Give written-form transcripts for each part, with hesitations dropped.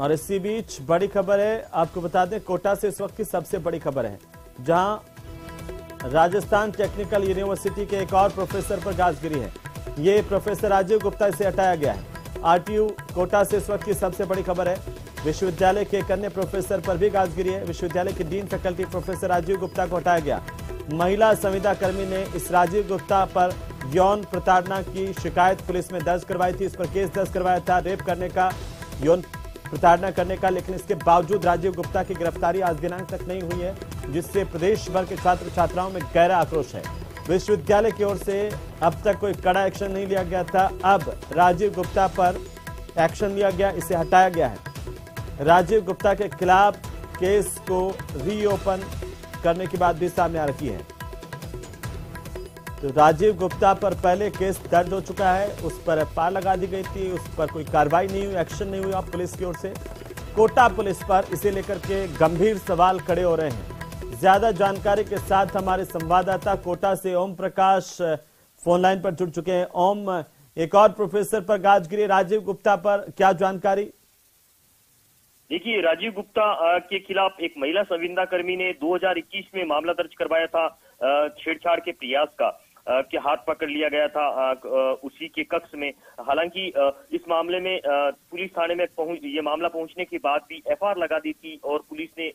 और इसी बीच बड़ी खबर है, आपको बता दें कोटा से इस वक्त की सबसे बड़ी खबर है, जहां राजस्थान टेक्निकल यूनिवर्सिटी के एक और प्रोफेसर पर गाज गिरी है। ये प्रोफेसर राजीव गुप्ता से हटाया गया है। आरटीयू कोटा से इस वक्त की सबसे बड़ी खबर है। विश्वविद्यालय के एक अन्य प्रोफेसर पर भी गाज गिरी है। विश्वविद्यालय के dean faculty professor Rajiv Gupta को हटाया गया। महिला संविदा कर्मी ने इस राजीव गुप्ता पर यौन प्रताड़ना की शिकायत पुलिस में दर्ज करवाई थी। इस पर केस दर्ज करवाया था, रेप करने का, यौन प्रताड़ना करने का, लेकिन इसके बावजूद राजीव गुप्ता की गिरफ्तारी आज दिनांक तक नहीं हुई है, जिससे प्रदेश भर के छात्र छात्राओं में गहरा आक्रोश है। विश्वविद्यालय की ओर से अब तक कोई कड़ा एक्शन नहीं लिया गया था, अब राजीव गुप्ता पर एक्शन लिया गया, इसे हटाया गया है। राजीव गुप्ता के खिलाफ केस को रीओपन करने की बात भी सामने आ रही है। तो राजीव गुप्ता पर पहले केस दर्ज हो चुका है, उस पर एफआईआर लगा दी गई थी, उस पर कोई कार्रवाई नहीं हुई, एक्शन नहीं हुआ पुलिस की ओर से। कोटा पुलिस पर इसे लेकर के गंभीर सवाल खड़े हो रहे हैं। ज्यादा जानकारी के साथ हमारे संवाददाता कोटा से ओम प्रकाश फोन लाइन पर जुड़ चुके हैं। ओम, एक और प्रोफेसर पर गाज गिरी, राजीव गुप्ता पर क्या जानकारी? देखिए, राजीव गुप्ता के खिलाफ एक महिला संविदा कर्मी ने 2021 में मामला दर्ज करवाया था छेड़छाड़ के प्रयास का, के हाथ पकड़ लिया गया था उसी के कक्ष में। हालांकि इस मामले में पुलिस थाने में ये मामला पहुंचने के बाद भी एफआईआर लगा दी थी और पुलिस ने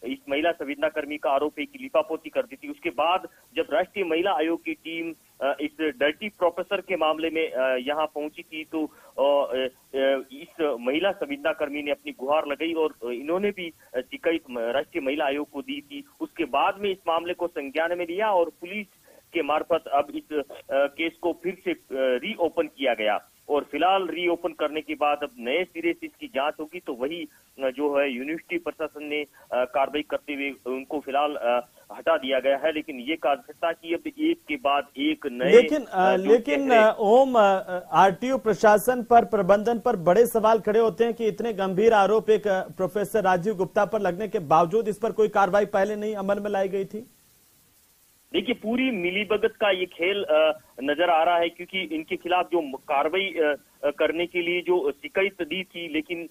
इस महिला संविदा कर्मी का आरोप है कि लिपापोती कर दी थी। उसके बाद जब राष्ट्रीय महिला आयोग की टीम इस डर्टी प्रोफेसर के मामले में यहां पहुंची थी, तो इस महिला संविदा कर्मी ने अपनी गुहार लगाई और इन्होंने भी शिकायत राष्ट्रीय महिला आयोग को दी थी। उसके बाद में इस मामले को संज्ञान में लिया और पुलिस के मार्फत अब इस केस को फिर से रीओपन किया गया और फिलहाल रीओपन करने के बाद अब नए सिरे से इसकी जांच होगी। तो वही जो है यूनिवर्सिटी प्रशासन ने कार्रवाई करते हुए उनको फिलहाल हटा दिया गया है, लेकिन ये कहा जा सकता है कि अब एक के बाद एक नए लेकिन ओम, आरटीयू प्रशासन पर, प्रबंधन पर बड़े सवाल खड़े होते हैं कि इतने गंभीर आरोप एक प्रोफेसर राजीव गुप्ता पर लगने के बावजूद इस पर कोई कार्रवाई पहले नहीं अमल में लाई गई थी। देखिए, पूरी मिलीभगत का ये खेल नजर आ रहा है, क्योंकि इनके खिलाफ जो कार्रवाई करने के लिए जो शिकायत दी थी, लेकिन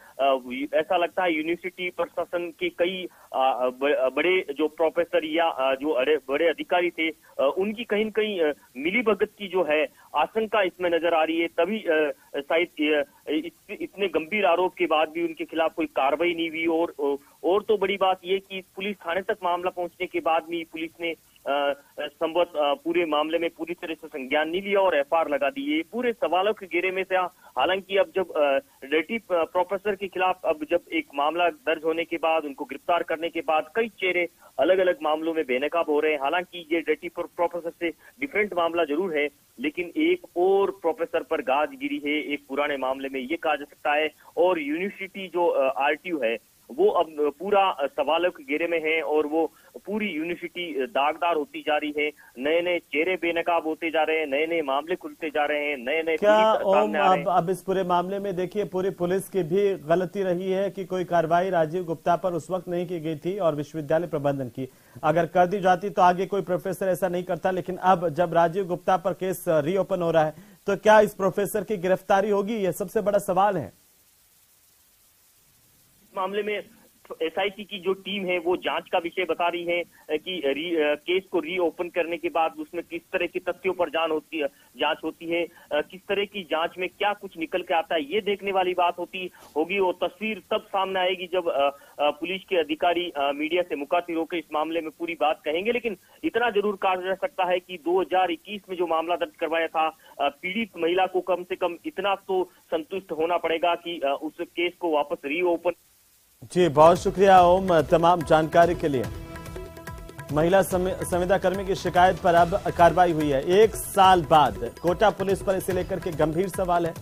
ऐसा लगता है यूनिवर्सिटी प्रशासन के कई बड़े जो प्रोफेसर या जो बड़े अधिकारी थे, उनकी कहीं न कहीं मिलीभगत की जो है आशंका इसमें नजर आ रही है। तभी शायद इतने गंभीर आरोप के बाद भी उनके खिलाफ कोई कार्रवाई नहीं हुई। और तो बड़ी बात यह कि पुलिस थाने तक मामला पहुंचने के बाद भी पुलिस ने संभवत पूरे मामले में पूरी तरह से संज्ञान नहीं लिया और एफआईआर लगा दी। ये पूरे सवालों के घेरे में था। हालांकि अब जब डर्टी प्रोफेसर के खिलाफ अब जब एक मामला दर्ज होने के बाद, उनको गिरफ्तार करने के बाद कई चेहरे अलग अलग मामलों में बेनकाब हो रहे हैं। हालांकि ये डर्टी प्रोफेसर से डिफरेंट मामला जरूर है, लेकिन एक और प्रोफेसर पर गाज गिरी है एक पुराने मामले में, ये कहा जा सकता है। और यूनिवर्सिटी जो आरटीयू है वो अब पूरा सवालों के घेरे में है और वो पूरी यूनिवर्सिटी दागदार होती जा रही है। नए नए चेहरे बेनकाब होते जा रहे हैं, नए नए मामले खुलते जा रहे हैं, नए नए क्या ओम, अब इस पूरे मामले में देखिए पूरी पुलिस की भी गलती रही है कि कोई कार्रवाई राजीव गुप्ता पर उस वक्त नहीं की गई थी और विश्वविद्यालय प्रबंधन की अगर कर दी जाती तो आगे कोई प्रोफेसर ऐसा नहीं करता। लेकिन अब जब राजीव गुप्ता पर केस रीओपन हो रहा है तो क्या इस प्रोफेसर की गिरफ्तारी होगी? यह सबसे बड़ा सवाल है। मामले में एसआईटी की जो टीम है वो जांच का विषय बता रही है कि केस को रीओपन करने के बाद उसमें किस तरह की तथ्यों पर जांच होती है, किस तरह की जांच में क्या कुछ निकल के आता है, ये देखने वाली बात होगी। और तस्वीर तब सामने आएगी जब पुलिस के अधिकारी मीडिया से मुखातिब होकर इस मामले में पूरी बात कहेंगे। लेकिन इतना जरूर कहा जा सकता है कि 2021 में जो मामला दर्ज करवाया था, पीड़ित महिला को कम से कम इतना तो संतुष्ट होना पड़ेगा कि उस केस को वापस रीओपन। जी, बहुत शुक्रिया ओम तमाम जानकारी के लिए। महिला संविदा कर्मी की शिकायत पर अब कार्रवाई हुई है। 1 साल बाद कोटा पुलिस पर इसे लेकर के गंभीर सवाल है।